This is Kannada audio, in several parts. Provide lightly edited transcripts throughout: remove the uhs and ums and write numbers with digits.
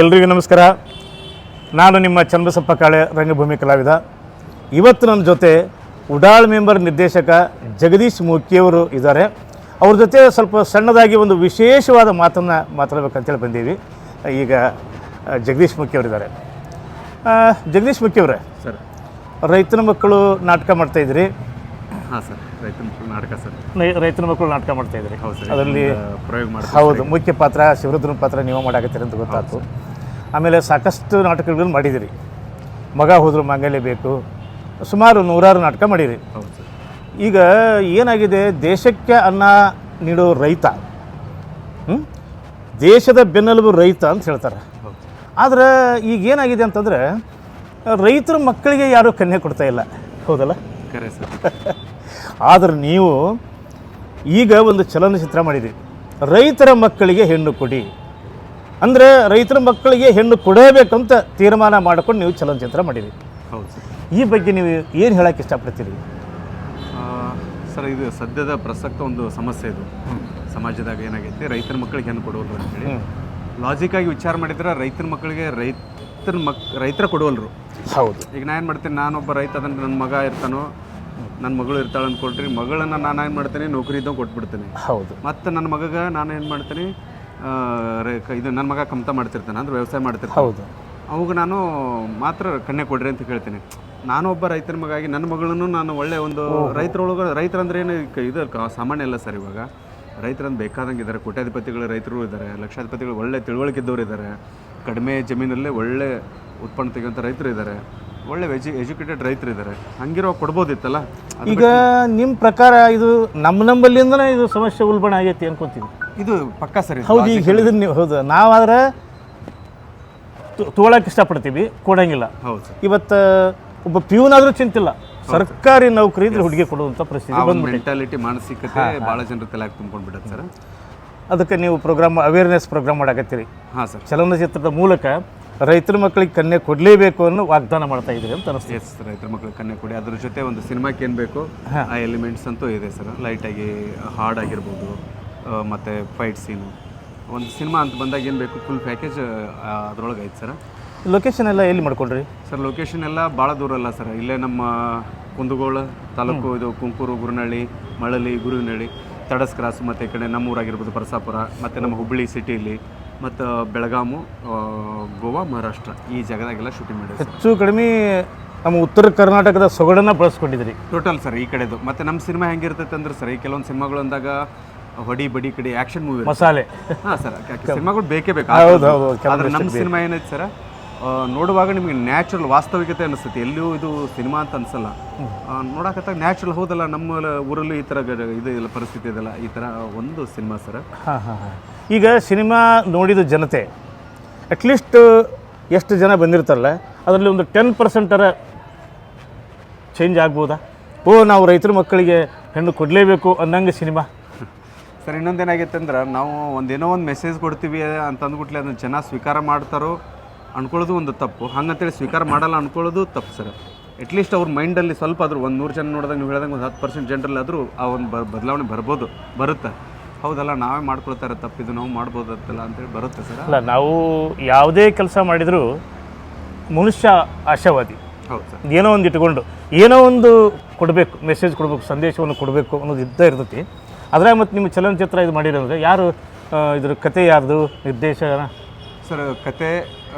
ಎಲ್ರಿಗೂ ನಮಸ್ಕಾರ. ನಾನು ನಿಮ್ಮ ಚನ್ನಬಸಪ್ಪ ಕಾಳೆ, ರಂಗಭೂಮಿ ಕಲಾವಿದ. ಇವತ್ತು ನನ್ನ ಜೊತೆ ಉಡಾಳ್ ಮೆಂಬರ್ ನಿರ್ದೇಶಕ ಜಗದೀಶ್ ಮೂಕಿಯವರು ಇದ್ದಾರೆ. ಅವ್ರ ಜೊತೆ ಸ್ವಲ್ಪ ಸಣ್ಣದಾಗಿ ಒಂದು ವಿಶೇಷವಾದ ಮಾತನ್ನು ಮಾತಾಡಬೇಕಂತೇಳಿ ಬಂದೀವಿ. ಈಗ ಜಗದೀಶ್ ಮೂಕಿಯವರಿದ್ದಾರೆ. ಜಗದೀಶ್ ಮೂಕಿಯವರೇ, ಸರ್, ರೈತನ ಮಕ್ಕಳು ನಾಟಕ ಮಾಡ್ತಾಯಿದ್ರಿ. ಹಾಂ ಸರ್, ರೈತನ ಮಕ್ಕಳು ನಾಟಕ ಸರ್. ರೈತನ ಮಕ್ಕಳು ನಾಟಕ ಮಾಡ್ತಾಯಿದ್ರಿ. ಹೌದು ಸರ್, ಅದರಲ್ಲಿ ಪ್ರಯೋಗ ಮಾಡಿ. ಹೌದು, ಮುಖ್ಯ ಪಾತ್ರ ಶಿವರುದ್ರನ ಪಾತ್ರ ನೀವು ಮಾಡಾಕತ್ತೀರಿ ಅಂತ ಗೊತ್ತಾಯ್ತು. ಆಮೇಲೆ ಸಾಕಷ್ಟು ನಾಟಕಗಳನ್ನು ಮಾಡಿದಿರಿ. ಮಗ ಹೋದ್ರು ಮಾಂಗಲ್ಯ ಬೇಕು, ಸುಮಾರು 100 ನಾಟಕ ಮಾಡಿರಿ. ಹೌದು ಸರ್. ಈಗ ಏನಾಗಿದೆ, ದೇಶಕ್ಕೆ ಅನ್ನ ನೀಡೋ ರೈತ, ದೇಶದ ಬೆನ್ನೆಲುಬು ರೈತ ಅಂತ ಹೇಳ್ತಾರೆ. ಆದರೆ ಈಗ ಏನಾಗಿದೆ ಅಂತಂದರೆ, ರೈತರ ಮಕ್ಕಳಿಗೆ ಯಾರೂ ಕನ್ಯೆ ಕೊಡ್ತಾ ಇಲ್ಲ. ಹೌದಲ್ಲ? ಕರೆ ಸರ್. ಆದರೆ ನೀವು ಈಗ ಒಂದು ಚಲನಚಿತ್ರ ಮಾಡಿದ್ದೀರಿ, ರೈತರ ಮಕ್ಕಳಿಗೆ ಹೆಣ್ಣು ಕೊಡಿ ಅಂದರೆ ರೈತರ ಮಕ್ಕಳಿಗೆ ಹೆಣ್ಣು ಕೊಡಬೇಕಂತ ತೀರ್ಮಾನ ಮಾಡಿಕೊಂಡು ನೀವು ಚಲನಚಿತ್ರ ಮಾಡಿರಿ. ಹೌದು ಸರ್. ಈ ಬಗ್ಗೆ ನೀವು ಏನು ಹೇಳೋಕ್ಕೆ ಇಷ್ಟಪಡ್ತೀರಿ? ಸರ್, ಇದು ಸದ್ಯದ ಪ್ರಸಕ್ತ ಒಂದು ಸಮಸ್ಯೆ. ಇದು ಸಮಾಜದಾಗ ಏನಾಗೈತಿ, ರೈತರ ಮಕ್ಕಳಿಗೆ ಹೆಣ್ಣು ಕೊಡೋಲ್ರು ಅಂತೇಳಿ ಲಾಜಿಕಾಗಿ ವಿಚಾರ ಮಾಡಿದ್ರೆ ರೈತರ ಮಕ್ಕಳಿಗೆ ರೈತರ ಕೊಡೋಲ್ರು. ಹೌದು. ಈಗ ನಾನು ಏನು ಮಾಡ್ತೀನಿ, ನಾನೊಬ್ಬ ರೈತ ಅದನ್ನು ನನ್ನ ಮಗ ಇರ್ತಾನೋ, ನನ್ನ ಮಗಳು ಇರ್ತಾಳೆ ಅಂದ್ಕೊಳ್ರಿ, ಮಗಳನ್ನು ನಾನು ಏನು ಮಾಡ್ತೀನಿ, ನೌಕರಿ ಇದ್ದಾಗ ಕೊಟ್ಬಿಡ್ತೀನಿ. ಹೌದು. ಮತ್ತು ನನ್ನ ಮಗಗೆ ನಾನು ಏನು ಮಾಡ್ತೀನಿ, ಇದು ನನ್ನ ಮಗ ಕಮ್ತ ಮಾಡ್ತಿರ್ತಾನೆ ಅಂದ್ರೆ ವ್ಯವಸಾಯ ಮಾಡ್ತಿರ್ತಾನೆ. ಹೌದು. ಅವಾಗ ನಾನು ಮಾತ್ರ ಕನ್ಯೆ ಕೊಡ್ರಿ ಅಂತ ಕೇಳ್ತೀನಿ. ನಾನು ಒಬ್ಬ ರೈತರ ಮಗ ಆಗಿ ನನ್ನ ಮಗಳನ್ನು ನಾನು ಒಳ್ಳೆ ಒಂದು ರೈತರಂದ್ರೆ ಏನು ಇದು ಸಾಮಾನ್ಯ ಅಲ್ಲ ಸರ್. ಇವಾಗ ರೈತರಂದು ಬೇಕಾದಂಗೆ ಇದ್ದಾರೆ. ಕೋಟ್ಯಾಧಿಪತಿಗಳು ರೈತರು ಇದ್ದಾರೆ, ಲಕ್ಷಾಧಿಪತಿಗಳು ಒಳ್ಳೆ ತಿಳುವಳಿಕೆ ಇದ್ದವರು ಇದ್ದಾರೆ, ಕಡಿಮೆ ಜಮೀನಲ್ಲೇ ಒಳ್ಳೆ ಉತ್ಪನ್ನ ತೆಗೆಯುವಂಥ ರೈತರು ಇದ್ದಾರೆ, ಒಳ್ಳೆ ಎಜುಕೇಟೆಡ್ ರೈತರು ಇದ್ದಾರೆ. ಹಂಗಿರೋ ಕೊಡ್ಬೋದಿತ್ತಲ್ಲ. ಈಗ ನಿಮ್ಮ ಪ್ರಕಾರ ಇದು ನಮ್ಮಲ್ಲಿಂದನೇ ಇದು ಸಮಸ್ಯೆ ಉಲ್ಬಣ ಆಗೈತಿ ಅನ್ಕೊಂತೀವಿ. ಇದು ಪಕ್ಕಾ ಸರಿ. ಹೌದು, ಈಗ ಹೇಳಿದ್ರಿ ನೀವು. ಹೌದು, ನಾವಾದ್ರೆ ತೊಗೊಳಕ್ಕೆ ಇಷ್ಟಪಡ್ತೀವಿ, ಕೊಡೋಂಗಿಲ್ಲ. ಹೌದು. ಇವತ್ತು ಒಬ್ಬ ಪ್ಯೂನಾದರೂ ಚಿಂತಿಲ್ಲ, ಸರ್ಕಾರಿ ನೌಕರಿ ಇದ್ರೆ ಹುಡುಗಿ ಕೊಡುವಂಥ ಪರಿಸ್ಥಿತಿ ಬಂದು ಮೆಂಟಾಲಿಟಿ, ಮಾನಸಿಕತೆ ಭಾಳ ಜನರ ತಲೆಯಾಗಿ ತುಂಬ್ಕೊಂಡು ಬಿಡುತ್ತೆ ಸರ್. ಅದಕ್ಕೆ ನೀವು ಪ್ರೋಗ್ರಾಮ್, ಅವೇರ್ನೆಸ್ ಪ್ರೋಗ್ರಾಮ್ ಮಾಡಾಕತ್ತೀರಿ. ಹಾಂ ಸರ್. ಚಲನಚಿತ್ರದ ಮೂಲಕ ರೈತರ ಮಕ್ಕಳಿಗೆ ಕನ್ಯೆ ಕೊಡಲೇಬೇಕು ಅನ್ನೋ ವಾಗ್ದಾನ ಮಾಡ್ತಾ ಇದ್ದೀರಿ ಅಂತ ಅನಿಸ್ತದೆ. ಎಸ್, ರೈತರ ಮಕ್ಕಳಿಗೆ ಕನ್ಯೆ ಕೊಡಿ. ಅದ್ರ ಜೊತೆ ಒಂದು ಸಿನಿಮಾಕ್ಕೆ ಏನು ಬೇಕು ಆ ಎಲಿಮೆಂಟ್ಸ್ ಅಂತೂ ಇದೆ ಸರ್. ಲೈಟಾಗಿ ಹಾಡ್ ಆಗಿರ್ಬೋದು, ಮತ್ತು ಫೈಟ್ ಸೀನು, ಒಂದು ಸಿನಿಮಾ ಅಂತ ಬಂದಾಗ ಏನು ಬೇಕು ಫುಲ್ ಪ್ಯಾಕೇಜ್ ಅದ್ರೊಳಗೆ ಐತೆ ಸರ್. ಲೊಕೇಶನ್ ಎಲ್ಲ ಎಲ್ಲಿ ಮಾಡ್ಕೊಂಡ್ರಿ ಸರ್? ಲೊಕೇಶನ್ ಎಲ್ಲ ಭಾಳ ದೂರ ಅಲ್ಲ ಸರ್. ಇಲ್ಲೇ ನಮ್ಮ ಕುಂದಗೋಳ ತಾಲೂಕು, ಇದು ಕುಂಕೂರು, ಗುರುನಳ್ಳಿ, ಮಳಲಿ, ಗುರುನಳ್ಳಿ, ತಡಸ್ ಕ್ರಾಸ್, ಮತ್ತು ಈ ಕಡೆ ನಮ್ಮೂರಾಗಿರ್ಬೋದು ಪರಸಾಪುರ, ಮತ್ತು ನಮ್ಮ ಹುಬ್ಬಳ್ಳಿ ಸಿಟಿಲಿ, ಮತ್ತು ಬೆಳಗಾಮು, ಗೋವಾ, ಮಹಾರಾಷ್ಟ್ರ, ಈ ಜಾಗದಾಗೆಲ್ಲ ಶೂಟಿಂಗ್ ಮಾಡಿದ್ವಿ. ಹೆಚ್ಚು ಕಡಿಮೆ ನಮ್ಮ ಉತ್ತರ ಕರ್ನಾಟಕದ ಸೊಗಡನ್ನು ಬಳಸ್ಕೊಂಡಿದ್ರಿ ಟೋಟಲ್ ಸರ್ ಈ ಕಡೆದು. ಮತ್ತು ನಮ್ಮ ಸಿನಿಮಾ ಹೆಂಗಿರ್ತೈತೆ ಅಂದ್ರೆ ಸರ್, ಈ ಕೆಲವೊಂದು ಸಿನಿಮಾಗಳು ಅಂದಾಗ ಹೊಡಿ ಬಡಿ ಕಡೆ ಆ್ಯಕ್ಷನ್ ಮೂವಿ ಮಸಾಲೆ. ಹಾಂ ಸರ್, ಸಿನಿಮಾಗಳು ಬೇಕೇ ಬೇಕು. ಆದರೆ ನಮ್ಮ ಸಿನಿಮಾ ಏನೈತೆ ಸರ್, ನೋಡುವಾಗ ನಿಮಗೆ ನ್ಯಾಚುರಲ್ ವಾಸ್ತವಿಕತೆ ಅನಿಸ್ತೈತಿ. ಎಲ್ಲೂ ಇದು ಸಿನಿಮಾ ಅಂತ ಅನ್ಸಲ್ಲ. ನೋಡಕತ್ತಾಗ ನ್ಯಾಚುರಲ್. ಹೌದಲ್ಲ, ನಮ್ಮ ಊರಲ್ಲೂ ಈ ಥರ ಇದು ಇಲ್ಲ, ಪರಿಸ್ಥಿತಿ ಇದೆಲ್ಲ, ಈ ಥರ ಒಂದು ಸಿನಿಮಾ ಸರ್. ಹಾಂ ಹಾಂ ಹಾಂ. ಈಗ ಸಿನಿಮಾ ನೋಡಿದ ಜನತೆ ಅಟ್ಲೀಸ್ಟ್ ಎಷ್ಟು ಜನ ಬಂದಿರ್ತಾರಲ್ಲ, ಅದರಲ್ಲಿ ಒಂದು 10% ಚೇಂಜ್ ಆಗ್ಬೋದಾ? ನಾವು ರೈತರ ಮಕ್ಕಳಿಗೆ ಹೆಣ್ಣು ಕೊಡಲೇಬೇಕು ಅನ್ನಂಗೆ ಸಿನಿಮಾ ಸರ್. ಇನ್ನೊಂದೇನಾಗೈತೆ ಅಂದ್ರೆ, ನಾವು ಒಂದೇನೋ ಒಂದು ಮೆಸೇಜ್ ಕೊಡ್ತೀವಿ ಅಂತ ಅಂದ್ಬಿಟ್ಲೆ ಅದನ್ನು ಜನ ಸ್ವೀಕಾರ ಮಾಡ್ತಾರೋ ಅನ್ಕೊಳ್ಳೋದು ಒಂದು ತಪ್ಪು. ಹಂಗಂತೇಳಿ ಸ್ವೀಕಾರ ಮಾಡಲ್ಲ ಅನ್ಕೊಳ್ಳೋದು ತಪ್ಪು ಸರ್. ಅಟ್ಲೀಸ್ಟ್ ಅವ್ರ ಮೈಂಡಲ್ಲಿ ಸ್ವಲ್ಪ ಆದರೂ, ಒಂದು 100 ಜನ ನೋಡಿದಾಗ ನೀವು ಹೇಳ್ದಂಗೆ ಒಂದು 10% ಜನರಲ್ಲಿ ಆದರೂ ಆ ಒಂದು ಬದಲಾವಣೆ ಬರುತ್ತೆ. ಹೌದಲ್ಲ, ನಾವೇ ಮಾಡ್ಕೊಳ್ತಾ ಇರೋ ತಪ್ಪಿದು ನಾವು ಮಾಡ್ಬೋದತ್ತಲ್ಲ ಅಂತೇಳಿ ಬರುತ್ತೆ ಸರ್. ಅಲ್ಲ, ನಾವು ಯಾವುದೇ ಕೆಲಸ ಮಾಡಿದರೂ ಮನುಷ್ಯ ಆಶಾವಾದಿ. ಹೌದು ಸರ್. ಏನೋ ಒಂದು ಇಟ್ಕೊಂಡು ಏನೋ ಒಂದು ಕೊಡಬೇಕು, ಮೆಸೇಜ್ ಕೊಡಬೇಕು, ಸಂದೇಶವನ್ನು ಕೊಡಬೇಕು ಅನ್ನೋದು ಇದ್ದೇ ಇರ್ತೈತಿ. ಅದ್ರಾಗ ಮತ್ತು ನಿಮ್ಮ ಚಲನಚಿತ್ರ ಇದು ಮಾಡಿರೋದ್ರೆ ಯಾರು ಇದ್ರ ಕತೆ, ಯಾರ್ದು ನಿರ್ದೇಶನ ಸರ್? ಕತೆ,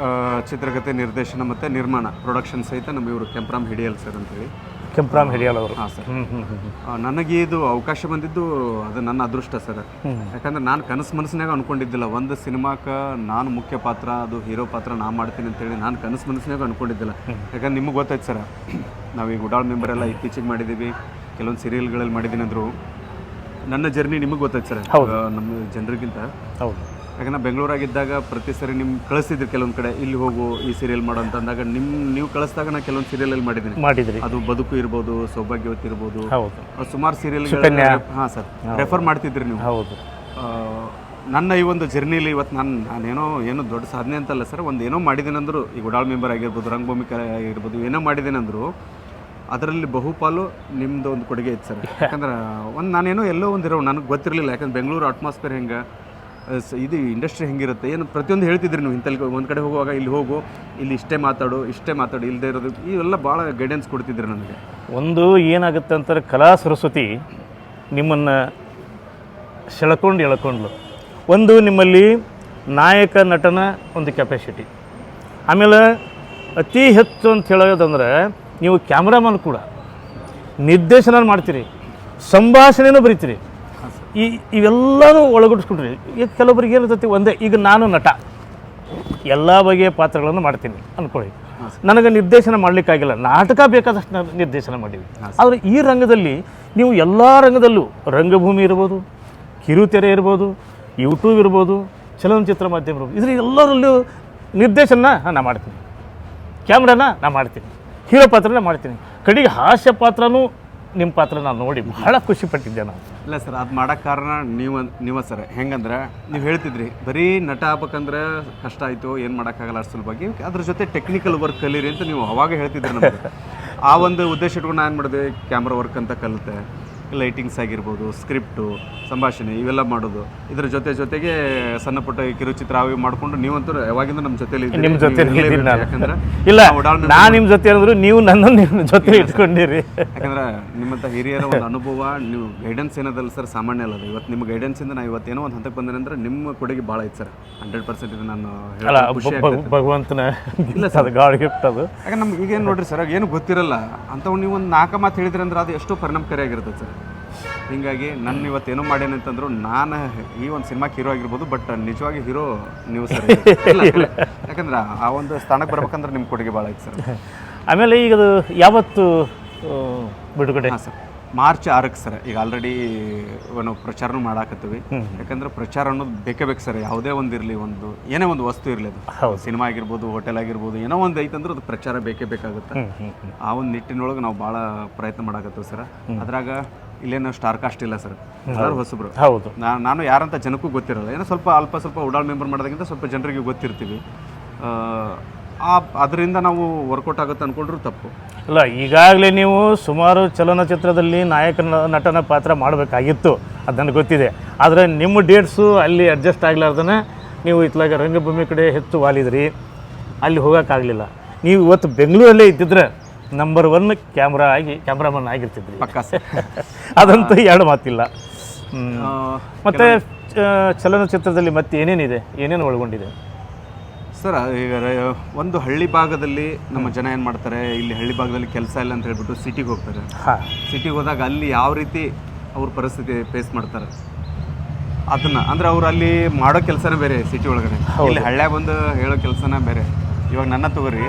ಚಿತ್ರಕಥೆ, ನಿರ್ದೇಶನ ಮತ್ತು ನಿರ್ಮಾಣ, ಪ್ರೊಡಕ್ಷನ್ ಸಹಿತ ನಮ್ಮ ಇವರು ಕೆಂಪರಾಮ್ ಹಿಡಿಯಲ್ ಸರ್ ಅಂತೇಳಿ. ಕೆಂಪರಾಮ್ ಹಿಡಿಯಲ್ ಅವರು. ಹಾಂ ಸರ್. ನನಗೆ ಇದು ಅವಕಾಶ ಬಂದಿದ್ದು ಅದು ನನ್ನ ಅದೃಷ್ಟ ಸರ್. ಯಾಕಂದ್ರೆ ನಾನು ಮನಸ್ಸಿನಾಗ ಅಂದ್ಕೊಂಡಿದ್ದಿಲ್ಲ ಒಂದು ಸಿನಿಮಾಕ್ಕೆ ನಾನು ಮುಖ್ಯ ಪಾತ್ರ, ಅದು ಹೀರೋ ಪಾತ್ರ ನಾ ಮಾಡ್ತೀನಿ ಅಂತೇಳಿ ನಾನು ಮನಸ್ಸಿನಾಗ ಅಂದ್ಕೊಂಡಿದ್ದಿಲ್ಲ. ಯಾಕಂದ್ರೆ ನಿಮಗೆ ಗೊತ್ತಾಯ್ತು ಸರ್, ನಾವೀಗ ಉಡಾಳ್ ಮೆಂಬರ್ ಎಲ್ಲ ಇತ್ತೀಚೆಗೆ ಮಾಡಿದ್ದೀವಿ, ಕೆಲವೊಂದು ಸೀರಿಯಲ್ಗಳಲ್ಲಿ ಮಾಡಿದ್ದೀನಿ ಅಂದರು. ನನ್ನ ಜರ್ನಿ ನಿಮಗೆ ಗೊತ್ತಾಯ್ತು ಸರ್, ನಮ್ಮ ಜನರಿಗಿಂತ. ಹೌದು. ಯಾಕಂದ್ರೆ ಬೆಂಗಳೂರಾಗಿದ್ದಾಗ ಪ್ರತಿ ಸರಿ ನಿಮ್ಗೆ ಕಳಿಸಿದ್ರಿ ಕೆಲವೊಂದು ಕಡೆ, ಇಲ್ಲಿ ಹೋಗು ಈ ಸೀರಿಯಲ್ ಮಾಡೋ ಅಂತ ಅಂದಾಗ ನೀವು ಕಳಿಸಿದಾಗ ನಾನು ಕೆಲವೊಂದು ಸೀರಿಯಲಲ್ಲಿ ಮಾಡಿದ್ದೀನಿ. ಅದು ಬದುಕು ಇರ್ಬೋದು, ಸೌಭಾಗ್ಯವತಿ ಇರ್ಬೋದು, ಸುಮಾರು ಸೀರಿಯಲ್. ಹಾಂ ಸರ್, ರೆಫರ್ ಮಾಡ್ತಿದ್ರಿ ನೀವು. ಹೌದು. ನನ್ನ ಈ ಒಂದು ಜರ್ನಿಲಿ ಇವತ್ತು ನಾನೇನೋ ದೊಡ್ಡ ಸಾಧನೆ ಅಂತಲ್ಲ ಸರ್, ಒಂದು ಏನೋ ಮಾಡಿದ್ದೀನಂದ್ರು, ಈಗ ಉಡಾಳ್ ಮೆಂಬರ್ ಆಗಿರ್ಬೋದು, ರಂಗಭೂಮಿ ಆಗಿರ್ಬೋದು, ಏನೋ ಮಾಡಿದ್ದೀನಂದ್ರು ಅದರಲ್ಲಿ ಬಹುಪಾಲು ನಿಮ್ಮದು ಒಂದು ಕೊಡುಗೆ ಇತ್ತು ಸರ್. ಯಾಕಂದ್ರೆ ನಾನೇನೋ ಎಲ್ಲೋ ಒಂದಿರೋ ನನಗೆ ಗೊತ್ತಿರಲಿಲ್ಲ. ಯಾಕಂದ್ರೆ ಬೆಂಗಳೂರು ಅಟ್ಮಾಸ್ಫಿಯರ್ ಹೆಂಗೆ, ಇದು ಇಂಡಸ್ಟ್ರಿ ಹೆಂಗಿರುತ್ತೆ ಏನು ಪ್ರತಿಯೊಂದು ಹೇಳ್ತಿದ್ರಿ ನೀವು ಇಂಥಲ್ಲಿ ಒಂದು ಕಡೆ ಹೋಗುವಾಗ ಇಲ್ಲಿ ಹೋಗು, ಇಲ್ಲಿ ಇಷ್ಟೇ ಮಾತಾಡು ಇಲ್ಲದೆ ಇರೋದು ಇವೆಲ್ಲ ಭಾಳ ಗೈಡೆನ್ಸ್ ಕೊಡ್ತಿದ್ರಿ ನನಗೆ. ಒಂದು ಏನಾಗುತ್ತೆ ಅಂತಾರೆ, ಕಲಾ ಸರಸ್ವತಿ ನಿಮ್ಮನ್ನು ಎಳ್ಕೊಂಡ್ಲು. ಒಂದು ನಿಮ್ಮಲ್ಲಿ ನಾಯಕ ನಟನ ಒಂದು ಕೆಪಾಸಿಟಿ, ಆಮೇಲೆ ಅತಿ ಹೆಚ್ಚು ಅಂತ ಹೇಳೋದಂದ್ರೆ ನೀವು ಕ್ಯಾಮ್ರಾಮನ್ ಕೂಡ, ನಿರ್ದೇಶನ ಮಾಡ್ತೀರಿ, ಸಂಭಾಷಣೆನೂ ಬರೀತೀರಿ, ಇವೆಲ್ಲನೂ ಒಳಗೂಡಿಸ್ಕೊಂಡ್ರಿ. ಈಗ ಕೆಲವೊಬ್ರಿಗೆ ಏನಿರ್ತೈತಿ, ಒಂದೇ ಈಗ ನಾನು ನಟ ಎಲ್ಲ ಬಗೆಯ ಪಾತ್ರಗಳನ್ನು ಮಾಡ್ತೀನಿ ಅಂದ್ಕೊಳ್ಳಿ, ನನಗೆ ನಿರ್ದೇಶನ ಮಾಡಲಿಕ್ಕಾಗಿಲ್ಲ, ನಾಟಕ ಬೇಕಾದಷ್ಟು ನಾನು ನಿರ್ದೇಶನ ಮಾಡೀವಿ. ಆದರೆ ಈ ರಂಗದಲ್ಲಿ ನೀವು ಎಲ್ಲ ರಂಗದಲ್ಲೂ, ರಂಗಭೂಮಿ ಇರ್ಬೋದು, ಕಿರುತೆರೆ ಇರ್ಬೋದು, ಯೂಟ್ಯೂಬ್ ಇರ್ಬೋದು, ಚಲನಚಿತ್ರ ಮಾಧ್ಯಮ ಇರ್ಬೋದು, ಇದ್ರ ಎಲ್ಲರಲ್ಲೂ ನಿರ್ದೇಶನ ನಾ ಮಾಡ್ತೀನಿ, ಕ್ಯಾಮ್ರಾನ ನಾ ಮಾಡ್ತೀನಿ, ಹೀರೋ ಪಾತ್ರನ ಮಾಡ್ತೀನಿ, ಕಡೆಗೆ ಹಾಸ್ಯ ಪಾತ್ರನೂ ನಿಮ್ಮ ಪಾತ್ರ ನಾನು ನೋಡಿ ಬಹಳ ಖುಷಿಪಟ್ಟಿದ್ದೆ ನಾನು. ಇಲ್ಲ ಸರ್, ಅದು ಮಾಡೋಕ್ಕೆ ಕಾರಣ ನೀವು ಸರ್. ಹೆಂಗಂದ್ರೆ ನೀವು ಹೇಳ್ತಿದ್ರಿ ಬರೀ ನಟ ಆಗ್ಬೇಕಂದ್ರೆ ಕಷ್ಟ ಆಯಿತು, ಏನು ಮಾಡೋಕ್ಕಾಗಲ್ಲ ಅಷ್ಟು ಸುಲಭವಾಗಿ, ಅದ್ರ ಜೊತೆ ಟೆಕ್ನಿಕಲ್ ವರ್ಕ್ ಕಲೀರಿ ಅಂತ ನೀವು ಅವಾಗ ಹೇಳ್ತಿದ್ರಿ ನಮಗೆ. ಆ ಒಂದು ಉದ್ದೇಶ ಇಟ್ಕೊಂಡು ನಾನು ಏನು ಮಾಡಿದೆ, ಕ್ಯಾಮ್ರಾ ವರ್ಕ್ ಅಂತ ಕಲಿತೆ, ಲೈಟಿಂಗ್ಸ್ ಆಗಿರ್ಬೋದು, ಸ್ಕ್ರಿಪ್ಟು, ಸಂಭಾಷಣೆ ಇವೆಲ್ಲ ಮಾಡೋದು. ಇದ್ರ ಜೊತೆಗೆ ಸಣ್ಣ ಪುಟ್ಟ ಕಿರುಚಿತ್ರ ಅವು ಮಾಡಿಕೊಂಡು ನೀವಂತೂ ಯಾವಾಗಿಂದ ನಮ್ಮ ಜೊತೆಲಿ ನಿಮ್ಮ ಜೊತೆ ಯಾಕಂದ್ರೆ ಇಲ್ಲ, ನಾನು ನಿಮ್ಮ ಜೊತೆ ಅಂದ್ರು ನೀವು ನನ್ನನ್ನು ನಿಮ್ಮ ಜೊತೆ ಇಟ್ಕೊಂಡಿರಿ. ಯಾಕಂದ್ರೆ ನಿಮ್ಮಂಥ ಹಿರಿಯರ ಒಂದು ಅನುಭವ, ನೀವು ಗೈಡೆನ್ಸ್ ಏನದಲ್ಲ ಸರ್, ಸಾಮಾನ್ಯ ಅಲ್ಲ. ಇವತ್ತು ನಿಮ್ಮ ಗೈಡೆನ್ಸಿಂದ ನಾವು ಇವತ್ತೇನೋ ಒಂದು ಹಂತಕ್ಕೆ ಬಂದೇನೆ ಅಂದ್ರೆ ನಿಮ್ಮ ಕೊಡುಗೆ ಭಾಳ ಐತೆ ಸರ್. 100% ಇದು ನಾನು ಭಗವಂತನ ಇಲ್ಲ ಸರ್, ಗಾಡ್ ಗಿಫ್ಟ್ ಅದು. ಯಾಕಂದ್ರೆ ನಮ್ಗೆ ಈಗೇನು ನೋಡ್ರಿ ಸರ್, ಏನು ಗೊತ್ತಿರಲ್ಲ ಅಂಥವು ನೀವು ಒಂದು 4 ಮಾತು ಹೇಳಿದ್ರಿ ಅಂದ್ರೆ ಅದು ಎಷ್ಟೋ ಪರಿಣಾಮಕಾರಿಯಾಗಿರುತ್ತೆ ಸರ್. ಹೀಗಾಗಿ ನನ್ನ ಇವತ್ತೇನೋ ಮಾಡೇನೆ ಅಂತಂದ್ರು, ನಾನು ಈ ಒಂದು ಸಿನಿಮಾಕ್ಕೆ ಹೀರೋ ಆಗಿರ್ಬೋದು, ಬಟ್ ನಿಜವಾಗಿ ಹೀರೋ ನೀವು ಸರ್. ಯಾಕಂದ್ರೆ ಆ ಒಂದು ಸ್ಥಾನಕ್ಕೆ ಬರ್ಬೇಕಂದ್ರೆ ನಿಮ್ಮ ಕೊಡುಗೆ ಭಾಳ ಐತೆ ಸರ್. ಆಮೇಲೆ ಈಗ ಅದು ಯಾವತ್ತು ಬಿಡುಗಡೆ? ಹಾಂ ಸರ್, ಮಾರ್ಚ್ 6ಕ್ಕೆ ಸರ್. ಈಗ ಆಲ್ರೆಡಿ ನಾವು ಪ್ರಚಾರನೂ ಮಾಡಾಕತ್ತೀವಿ. ಯಾಕಂದ್ರೆ ಪ್ರಚಾರ ಅನ್ನೋದು ಬೇಕೇ ಬೇಕು ಸರ್. ಯಾವುದೇ ಒಂದು ಇರಲಿ, ಏನೇ ಒಂದು ವಸ್ತು ಇರಲಿ, ಅದು ಸಿನಿಮಾ ಆಗಿರ್ಬೋದು, ಹೋಟೆಲ್ ಆಗಿರ್ಬೋದು, ಏನೋ ಒಂದು ಐತಂದ್ರೆ ಅದು ಪ್ರಚಾರ ಬೇಕೇ ಬೇಕಾಗುತ್ತೆ. ಆ ಒಂದು ನಿಟ್ಟಿನೊಳಗೆ ನಾವು ಭಾಳ ಪ್ರಯತ್ನ ಮಾಡಾಕತ್ತೀವಿ ಸರ್. ಅದ್ರಾಗ ಇಲ್ಲೇನು ಸ್ಟಾರ್ ಕಾಸ್ಟ್ ಇಲ್ಲ ಸರ್, ಎಲ್ಲರೂ ಹೊಸಬ್ರು. ಹೌದು, ನಾನು ಯಾರಂತ ಜನಕ್ಕೂ ಗೊತ್ತಿರಲ್ಲ, ಏನೋ ಸ್ವಲ್ಪ ಉಡಾಳ್ ಮೆಂಬರ್ ಮಾಡೋದಕ್ಕಿಂತ ಸ್ವಲ್ಪ ಜನರಿಗೆ ಗೊತ್ತಿರ್ತೀವಿ. ಅದರಿಂದ ನಾವು ವರ್ಕೌಟ್ ಆಗುತ್ತೆ ಅಂದ್ಕೊಂಡ್ರು ತಪ್ಪು ಇಲ್ಲ. ಈಗಾಗಲೇ ನೀವು ಸುಮಾರು ಚಲನಚಿತ್ರದಲ್ಲಿ ನಾಯಕ ನಟನ ಪಾತ್ರ ಮಾಡಬೇಕಾಗಿತ್ತು, ಅದು ನನಗೆ ಗೊತ್ತಿದೆ. ಆದರೆ ನಿಮ್ಮ ಡೇಟ್ಸು ಅಲ್ಲಿ ಅಡ್ಜಸ್ಟ್ ಆಗಲಾರ್ದನೆ ನೀವು ಇತ್ಲಾಗ ರಂಗಭೂಮಿ ಕಡೆ ಹೆಚ್ಚು ವಾಲಿದ್ರಿ, ಅಲ್ಲಿ ಹೋಗೋಕ್ಕಾಗಲಿಲ್ಲ. ನೀವು ಇವತ್ತು ಬೆಂಗಳೂರಲ್ಲೇ ಇದ್ದಿದ್ರೆ ನಂಬರ್ 1 ಕ್ಯಾಮ್ರಾಮನ್ ಆಗಿರ್ತಿದ್ರಿ ಪಕ್ಕಾ ಸರ್. ಅದಂತೂ ಎರಡು ಮಾತಿಲ್ಲ. ಮತ್ತು ಚಲನಚಿತ್ರದಲ್ಲಿ ಮತ್ತೆ ಏನೇನು ಒಳಗೊಂಡಿದೆ ಸರ್? ಈಗ ಒಂದು ಹಳ್ಳಿ ಭಾಗದಲ್ಲಿ ನಮ್ಮ ಜನ ಏನು ಮಾಡ್ತಾರೆ, ಇಲ್ಲಿ ಹಳ್ಳಿ ಭಾಗದಲ್ಲಿ ಕೆಲಸ ಇಲ್ಲ ಅಂತ ಹೇಳ್ಬಿಟ್ಟು ಸಿಟಿಗೆ ಹೋಗ್ತಾರೆ. ಸಿಟಿಗೆ ಹೋದಾಗ ಅಲ್ಲಿ ಯಾವ ರೀತಿ ಅವ್ರ ಪರಿಸ್ಥಿತಿ ಫೇಸ್ ಮಾಡ್ತಾರೆ ಅದನ್ನು, ಅಂದರೆ ಅವ್ರು ಅಲ್ಲಿ ಮಾಡೋ ಕೆಲಸನೇ ಬೇರೆ ಸಿಟಿ ಒಳಗಡೆ, ಇಲ್ಲಿ ಹಳ್ಳ್ಯಾಗ ಬಂದು ಹೇಳೋ ಕೆಲಸನೇ ಬೇರೆ. ಇವಾಗ ನನ್ನ ತಗೋರಿ,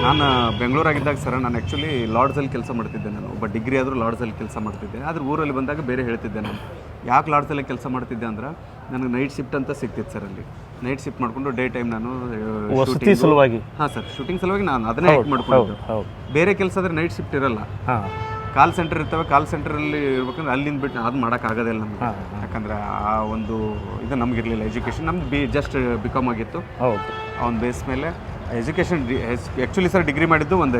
ನಾನು ಬೆಂಗಳೂರಾಗಿದ್ದಾಗ ಸರ್, ನಾನು ಆ್ಯಕ್ಚುಲಿ ಲಾಡ್ಸಲ್ಲಿ ಕೆಲಸ ಮಾಡ್ತಿದ್ದೆ. ನಾನು ಒಬ್ಬ ಡಿಗ್ರಿ ಆದರೂ ಲಾಡ್ಸಲ್ಲಿ ಕೆಲಸ ಮಾಡ್ತಿದ್ದೆ. ಆದರೆ ಊರಲ್ಲಿ ಬಂದಾಗ ಬೇರೆ ಹೇಳ್ತಿದ್ದೆ. ನಾನು ಯಾಕೆ ಲಾಡ್ಸಲ್ಲಿ ಕೆಲಸ ಮಾಡ್ತಿದ್ದೆ ಅಂದ್ರೆ, ನನಗೆ ನೈಟ್ ಶಿಫ್ಟ್ ಅಂತ ಸಿಗ್ತಿತ್ತು ಸರ್. ಅಲ್ಲಿ ನೈಟ್ ಶಿಫ್ಟ್ ಮಾಡಿಕೊಂಡು ಡೇ ಟೈಮ್ ನಾನು ಸಲುವಾಗಿ, ಹಾಂ ಸರ್, ಶೂಟಿಂಗ್ ಸಲುವಾಗಿ ನಾನು ಅದನ್ನೇ ಹೆಲ್ಪ್ ಮಾಡ್ಕೊಂಡು. ಬೇರೆ ಕೆಲಸ ಆದರೆ ನೈಟ್ ಶಿಫ್ಟ್ ಇರಲ್ಲ, ಕಾಲ್ ಸೆಂಟರ್ ಇರ್ತವೆ. ಕಾಲ್ ಸೆಂಟರಲ್ಲಿ ಇರ್ಬೇಕಂದ್ರೆ ಅಲ್ಲಿಂದ ಬಿಟ್ಟು ಅದು ಮಾಡೋಕ್ಕಾಗೋದಿಲ್ಲ ನಮಗೆ. ಯಾಕಂದರೆ ಆ ಒಂದು ಇದು ನಮಗಿರಲಿಲ್ಲ. ಎಜುಕೇಷನ್ ನಮ್ದು ಜಸ್ಟ್ ಬಿಕಾಮ್ ಆಗಿತ್ತು. ಆ ಒಂದು ಬೇಸ್ ಮೇಲೆ ಎಜುಕೇಷನ್ ಆ್ಯಕ್ಚುಲಿ ಸರ್ ಡಿಗ್ರಿ ಮಾಡಿದ್ದು ಒಂದು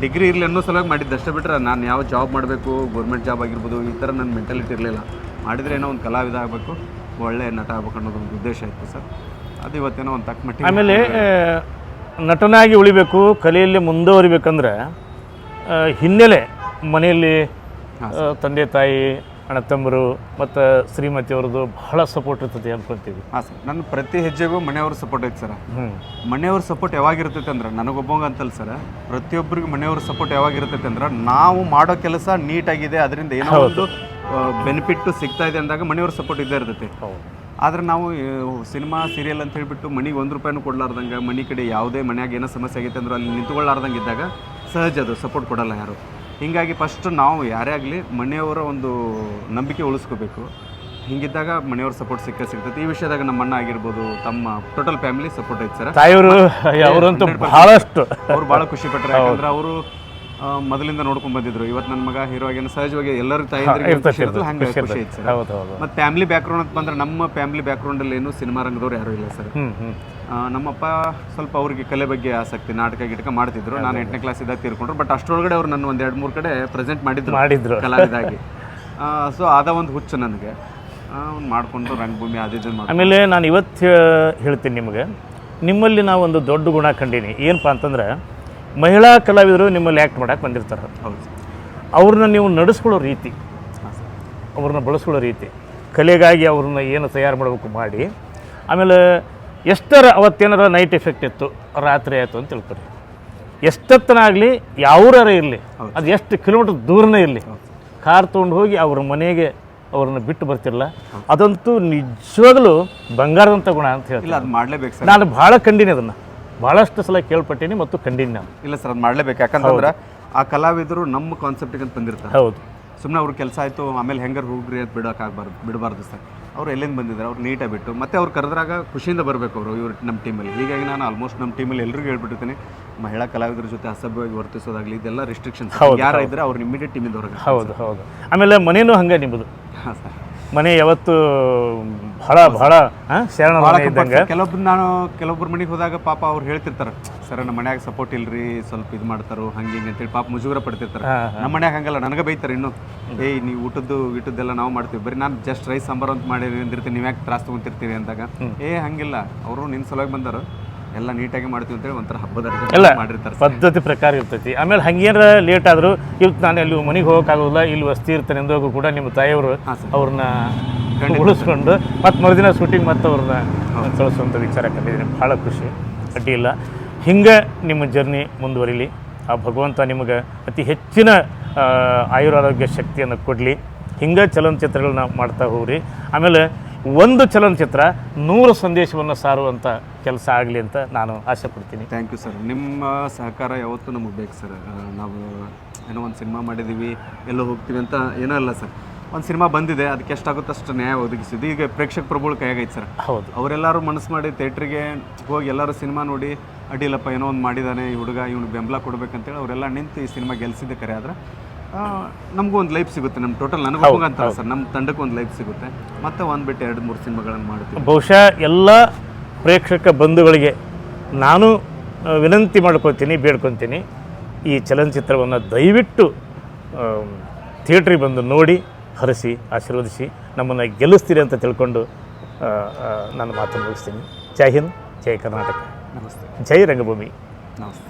ಡಿಗ್ರಿ ಇರಲಿ ಅನ್ನೋ ಸಲುವಾಗಿ ಮಾಡಿದ್ದು ಅಷ್ಟೇ. ಬಿಟ್ಟರೆ ನಾನು ಯಾವ ಜಾಬ್ ಮಾಡಬೇಕು, ಗೌರ್ಮೆಂಟ್ ಜಾಬ್ ಆಗಿರ್ಬೋದು, ಈ ಥರ ನನ್ನ ಮೆಂಟಾಲಿಟಿ ಇರಲಿಲ್ಲ. ಮಾಡಿದರೆ ಏನೋ ಒಂದು ಕಲಾವಿದ ಆಗಬೇಕು, ಒಳ್ಳೆ ನಟ ಆಗ್ಬೇಕು ಅನ್ನೋದು ಒಂದು ಉದ್ದೇಶ ಇತ್ತು ಸರ್. ಅದು ಇವತ್ತೇನೋ ಒಂದು ತಕ್ಕ ಮಟ್ಟಿಗೆ. ಆಮೇಲೆ ನಟನಾಗಿ ಉಳಿಬೇಕು, ಕಲೆಯಲ್ಲಿ ಮುಂದುವರಿಬೇಕಂದ್ರೆ ಹಿನ್ನೆಲೆ ಮನೆಯಲ್ಲಿ ತಂದೆ ತಾಯಿ, ಅಣ್ಣ ತಮ್ಮರು ಮತ್ತು ಶ್ರೀಮತಿಯವ್ರದ್ದು ಬಹಳ ಸಪೋರ್ಟ್ ಇರ್ತದೆ ಅಂದ್ಕೊಳ್ತೀವಿ. ಹಾಂ ಸರ್, ನನ್ನ ಪ್ರತಿ ಹೆಜ್ಜೆಗೂ ಮನೆಯವ್ರ ಸಪೋರ್ಟ್ ಐತೆ ಸರ್. ಮನೆಯವ್ರ ಸಪೋರ್ಟ್ ಯಾವಾಗಿರ್ತೈತೆ ಅಂದ್ರೆ, ನನಗೊಬ್ಬಂಗ ಅಂತಲ್ಲ ಸರ್, ಪ್ರತಿಯೊಬ್ಬರಿಗೂ ಮನೆಯವ್ರ ಸಪೋರ್ಟ್ ಯಾವಾಗಿರ್ತೈತೆ ಅಂದ್ರೆ, ನಾವು ಮಾಡೋ ಕೆಲಸ ನೀಟಾಗಿದೆ, ಅದರಿಂದ ಏನೋ ಒಂದು ಬೆನಿಫಿಟ್ಟು ಸಿಗ್ತಾ ಇದೆ ಅಂದಾಗ ಮನೆಯವ್ರ ಸಪೋರ್ಟ್ ಇದ್ದೇ ಇರ್ತೈತೆ. ಆದರೆ ನಾವು ಸಿನಿಮಾ ಸೀರಿಯಲ್ ಅಂತ ಹೇಳಿಬಿಟ್ಟು ಮನೆಗೆ 1 ರೂಪಾಯಿನೂ ಕೊಡಲಾರ್ದಂಗೆ, ಮನೆ ಕಡೆ ಯಾವುದೇ ಮನೆಯಾಗ ಏನೋ ಸಮಸ್ಯೆ ಆಗೈತೆ ಅಂದ್ರೆ ಅಲ್ಲಿ ನಿಂತ್ಕೊಳ್ಳಾರ್ದಂಗೆ ಇದ್ದಾಗ ಸಹಜ ಅದು ಸಪೋರ್ಟ್ ಕೊಡಲ್ಲ ಯಾರು. ಹೀಗಾಗಿ ಫಸ್ಟ್ ನಾವು ಯಾರೇ ಆಗಲಿ ಮನೆಯವರ ಒಂದು ನಂಬಿಕೆ ಉಳಿಸ್ಕೋಬೇಕು. ಹಿಂಗಿದ್ದಾಗ ಮನೆಯವ್ರ ಸಪೋರ್ಟ್ ಸಿಗ್ತೈತೆ. ಈ ವಿಷಯದಾಗ ನಮ್ಮ ಅಣ್ಣ ಆಗಿರ್ಬೋದು, ತಮ್ಮ ಟೋಟಲ್ ಫ್ಯಾಮಿಲಿ ಸಪೋರ್ಟ್ ಐತೆ ಸರ್. ತಾಯಿಯವರು ಅವರಂತೂ ಬಹಳಷ್ಟು, ಅವ್ರು ಭಾಳ ಖುಷಿ ಪಟ್ಟರು. ಯಾಕಂದ್ರೆ ಅವರು ಮೊದಲಿಂದ ನೋಡ್ಕೊಂಡು ಬಂದಿದ್ರು. ಇವತ್ತು ನನ್ನ ಮಗ ಹೀರೋ ಆಗಿನ ಸಹಜವಾಗಿ ಎಲ್ಲರೂ ತಾಯಿಯಂದ್ರಿಗೆ ಹಂಗೆ ಖುಷಿ ಐತೆ ಸರ್. ಮತ್ತು ಫ್ಯಾಮಿಲಿ ಬ್ಯಾಕ್ಗ್ರೌಂಡ್ ಅಂತ ಬಂದ್ರೆ, ನಮ್ಮ ಫ್ಯಾಮಿಲಿ ಬ್ಯಾಕ್ಗ್ರೌಂಡಲ್ಲಿ ಏನು ಸಿನಿಮಾ ರಂಗದವ್ರು ಯಾರೂ ಇಲ್ಲ ಸರ್. ನಮ್ಮಪ್ಪ ಸ್ವಲ್ಪ ಅವ್ರಿಗೆ ಕಲೆ ಬಗ್ಗೆ ಆಸಕ್ತಿ, ನಾಟಕ ಗಿಟಕ ಮಾಡ್ತಿದ್ರು. ನಾನು 8ನೇ ಕ್ಲಾಸ್ ಇದ್ದಾಗ ತೀರ್ಕೊಂಡ್ರು. ಬಟ್ ಅಷ್ಟರೊಳಗಡೆ ಅವ್ರು ನನ್ನ 1-2-3 ಕಡೆ ಪ್ರೆಸೆಂಟ್ ಮಾಡಿದ್ರು ಕಲಾವಿದಾಗಿ. ಸೊ ಅದ ಒಂದು ಹುಚ್ಚು ನನಗೆ. ಮಾಡಿಕೊಂಡು ರಂಗಭೂಮಿ ಅದಿದ್ದು ಮಾಡಿ. ಆಮೇಲೆ ನಾನು ಇವತ್ತು ಹೇಳ್ತೀನಿ ನಿಮಗೆ, ನಿಮ್ಮಲ್ಲಿ ನಾವು ಒಂದು ದೊಡ್ಡ ಗುಣ ಕಂಡೀನಿ. ಏನಪ್ಪ ಅಂತಂದ್ರೆ, ಮಹಿಳಾ ಕಲಾವಿದರು ನಿಮ್ಮಲ್ಲಿ ಆ್ಯಕ್ಟ್ ಮಾಡೋಕೆ ಬಂದಿರ್ತಾರೆ. ಹೌದು. ಅವ್ರನ್ನ ನೀವು ನಡೆಸ್ಕೊಳ್ಳೋ ರೀತಿ, ಅವ್ರನ್ನ ಬಳಸ್ಕೊಳ್ಳೋ ರೀತಿ, ಕಲೆಗಾಗಿ ಅವ್ರನ್ನ ಏನು ತಯಾರು ಮಾಡಬೇಕು ಮಾಡಿ, ಆಮೇಲೆ ಎಷ್ಟರ ಅವತ್ತೇನಾರ ನೈಟ್ ಎಫೆಕ್ಟ್ ಇತ್ತು, ರಾತ್ರಿ ಆಯಿತು ಅಂತ ತಿಳ್ಕೊರಿ, ಎಷ್ಟೊತ್ತನ ಆಗಲಿ ಯಾವ್ಯಾರ ಇರಲಿ, ಅದು ಎಷ್ಟು ಕಿಲೋಮೀಟ್ರ್ ದೂರನೇ ಇರಲಿ, ಕಾರ್ ತೊಗೊಂಡು ಹೋಗಿ ಅವ್ರ ಮನೆಗೆ ಅವ್ರನ್ನ ಬಿಟ್ಟು ಬರ್ತಿರಲ್ಲ, ಅದಂತೂ ನಿಜವಾಗಲೂ ಬಂಗಾರದಂಥ ಗುಣ ಅಂತ ಹೇಳ್ತೀನಿ. ಇಲ್ಲ, ಅದು ಮಾಡಲೇಬೇಕು ಸರ್. ನಾನು ಭಾಳ ಕಂಡೀನಿ, ಅದನ್ನು ಭಾಳಷ್ಟು ಸಲ ಕೇಳ್ಪಟ್ಟೀನಿ ಮತ್ತು ಕಂಡೀನಿ ನಾನು. ಇಲ್ಲ ಸರ್, ಅದು ಮಾಡಲೇಬೇಕು. ಯಾಕಂತಂದ್ರೆ ಆ ಕಲಾವಿದರು ನಮ್ಮ ಕಾನ್ಸೆಪ್ಟಿಗೆ ಅಂತ ಬಂದಿರ್ತಾರೆ. ಹೌದು. ಸುಮ್ಮನೆ ಅವ್ರ ಕೆಲಸ ಆಯಿತು ಆಮೇಲೆ ಹೆಂಗಾರು ಹೋಗ್ರಿ ಅಂತ ಬಿಡಬಾರ್ದು ಸರ್. ಅವ್ರು ಎಲ್ಲಿಂದ ಬಂದಿದ್ದಾರೆ ಅವ್ರು ನೀಟಾಗಿ ಬಿಟ್ಟು ಮತ್ತೆ ಅವ್ರು ಕರೆದ್ರಾಗ ಖುಷಿಯಿಂದ ಬರಬೇಕು ಅವರು ಇವ್ರು ನಮ್ಮ ಟೀಮಲ್ಲಿ. ಹೀಗಾಗಿ ನಾನು ಆಲ್ಮೋಸ್ಟ್ ನಮ್ಮ ಟೀಮಲ್ಲಿ ಎಲ್ರಿಗೂ ಹೇಳ್ಬಿಟ್ಟಿರ್ತೀನಿ, ಮಹಿಳಾ ಕಲಾವಿದರ ಜೊತೆ ಅಸಭ್ಯವಾಗಿ ವರ್ತಿಸೋದಾಗಲಿ ಇದೆಲ್ಲ ರಿಸ್ಟ್ರಿಕ್ಷನ್ಸ್. ಯಾರು ಇದ್ದರೆ ಅವ್ರು ಇಮಿಡಿಯೇಟ್ ಟೀಮಿಂದ ಹೊರಗೆ. ಹೌದು ಹೌದು. ಆಮೇಲೆ ಮನೇನೂ ಹಂಗೆ ನಿಮ್ಮದು. ಹಾಂ ಸರ್, ಮನೆ ಯಾವತ್ತು ಭಾಳ ಶರಣ ಇದ್ದಂಗೆ. ಕೆಲವೊಬ್ರು ಮನೆಗೆ ಹೋದಾಗ ಪಾಪ ಅವ್ರು ಹೇಳ್ತಿರ್ತಾರೆ, ಸರ್ ನಮ್ಮ ಮನ್ಯಾಗ ಸಪೋರ್ಟ್ ಇಲ್ರಿ, ಸ್ವಲ್ಪ ಇದು ಮಾಡ್ತಾರೋ ಹಂಗೆ ಹಿಂಗೆ ಅಂತೇಳಿ ಪಾಪ ಮುಜುಗರ ಪಡ್ತಿರ್ತಾರೆ. ನಮ್ಮ ಮನ್ಯಾಗ ಹಂಗಲ್ಲ, ನನಗೆ ಬೈತಾರೆ ಇನ್ನು, ಏಯ್ ನೀವು ಊಟದ್ದೆಲ್ಲ ನಾವು ಮಾಡ್ತೀವಿ, ಬರೀ ನಾನು ಜಸ್ಟ್ ರೈಸ್ ಸಾಂಬಾರು ಅಂತ ಮಾಡಿ ಅಂದಿರ್ತೀನಿ, ನೀವು ಯಾಕೆ ತ್ರಾಸ ತೊಗೊಂತಿರ್ತೀವಿ ಅಂದಾಗ, ಹಂಗಿಲ್ಲ, ಅವರು ನಿನ್ನ ಸಲುವಾಗಿ ಬಂದರು, ಎಲ್ಲ ನೀಟಾಗಿ ಮಾಡ್ತೀವಿ ಅಂತೇಳಿ ಒಂಥರ ಹಬ್ಬದ ಎಲ್ಲ ಮಾಡಿರ್ತಾರೆ. ಪದ್ಧತಿ ಪ್ರಕಾರ ಇರ್ತೈತಿ. ಆಮೇಲೆ ಹಂಗೇನಾರ ಲೇಟ್ ಆದರೂ ಇವತ್ತು ನಾನು ಅಲ್ಲಿ ಮನೆಗೆ ಹೋಗೋಕ್ಕಾಗೋಲ್ಲ, ಇಲ್ಲಿ ವಸ್ತಿ ಇರ್ತಾನೆ ಎಂದಾಗ ಕೂಡ ನಿಮ್ಮ ತಾಯಿಯವರು ಅವ್ರನ್ನ ಉಳಿಸ್ಕೊಂಡು ಮತ್ತು ಮರುದಿನ ಶೂಟಿಂಗ್ ಮತ್ತು ಅವ್ರನ್ನ ಕಳಿಸುವಂಥ ವಿಚಾರ ಕಂಡಿದ್ದೀನಿ. ಭಾಳ ಖುಷಿ, ಅಡ್ಡಿ ಇಲ್ಲ. ಹಿಂಗೆ ನಿಮ್ಮ ಜರ್ನಿ ಮುಂದುವರಿಲಿ. ಆ ಭಗವಂತ ನಿಮಗೆ ಅತಿ ಹೆಚ್ಚಿನ ಆಯುರಾರೋಗ್ಯ ಶಕ್ತಿಯನ್ನು ಕೊಡಲಿ. ಹಿಂಗೆ ಚಲನಚಿತ್ರಗಳನ್ನ ಮಾಡ್ತಾ ಹೋಗ್ರಿ. ಆಮೇಲೆ ಒಂದು ಚಲನಚಿತ್ರ 100 ಸಂದೇಶವನ್ನು ಸಾರುವಂಥ ಕೆಲಸ ಆಗಲಿ ಅಂತ ನಾನು ಆಸೆ ಪಡ್ತೀನಿ. Thank you sir. ನಿಮ್ಮ ಸಹಕಾರ ಯಾವತ್ತೂ ನಮಗೆ ಬೇಕು ಸರ್. ನಾವು ಏನೋ ಒಂದು ಸಿನಿಮಾ ಮಾಡಿದ್ದೀವಿ, ಎಲ್ಲೋ ಹೋಗ್ತೀವಿ ಅಂತ ಏನೋ ಇಲ್ಲ ಸರ್. ಒಂದು ಸಿನಿಮಾ ಬಂದಿದೆ, ಅದಕ್ಕೆ ಎಷ್ಟಾಗುತ್ತೋ ಅಷ್ಟು ನ್ಯಾಯ ಒದಗಿಸಿದ್ದು ಈಗ ಪ್ರೇಕ್ಷಕ ಪ್ರಭುಗಳ ಕೈಯಾಗೈತೆ ಸರ್. ಹೌದು. ಅವರೆಲ್ಲರೂ ಮನಸ್ಸು ಮಾಡಿ ಥಿಯೇಟ್ರಿಗೆ ಹೋಗಿ ಎಲ್ಲರೂ ಸಿನಿಮಾ ನೋಡಿ, ಅಡ್ಡಿಲ್ಲಪ್ಪ ಏನೋ ಒಂದು ಮಾಡಿದ್ದಾನೆ ಈ ಹುಡುಗ, ಇವನು ಬೆಂಬಲ ಕೊಡ್ಬೇಕಂತೇಳಿ ಅವರೆಲ್ಲ ನಿಂತು ಈ ಸಿನಿಮಾ ಗೆಲ್ಸಿದ್ದೆ ಕರೆ. ಆದರೆ ನಮಗೂ ಒಂದು ಲೈಫ್ ಸಿಗುತ್ತೆ, ನಮ್ಮ ಟೋಟಲ್ ನನಗೆ ಅಂತಾರೆ ಸರ್, ನಮ್ಮ ತಂಡಕ್ಕೆ ಒಂದು ಲೈಫ್ ಸಿಗುತ್ತೆ. ಮತ್ತೆ ಒಂದು ಬಿಟ್ಟು 2-3 ಸಿನಿಮಾಗಳನ್ನು ಮಾಡ್ತೀವಿ. ಬಹುಶಃ ಎಲ್ಲ ಪ್ರೇಕ್ಷಕ ಬಂಧುಗಳಿಗೆ ನಾನು ವಿನಂತಿ ಮಾಡ್ಕೊತೀನಿ, ಬೇಡ್ಕೊತೀನಿ, ಈ ಚಲನಚಿತ್ರವನ್ನು ದಯವಿಟ್ಟು ಥಿಯೇಟ್ರಿಗೆ ಬಂದು ನೋಡಿ, ಹರಿಸಿ, ಆಶೀರ್ವದಿಸಿ, ನಮ್ಮನ್ನು ಗೆಲ್ಲಿಸ್ತೀರಿ ಅಂತ ತಿಳ್ಕೊಂಡು ನಾನು ಮಾತನ್ನು ಮುಗಿಸ್ತೀನಿ. ಜೈ ಹಿಂದ್, ಜೈ ಕರ್ನಾಟಕ, ನಮಸ್ತೆ. ಜೈ ರಂಗಭೂಮಿ. ನಮಸ್ತೆ.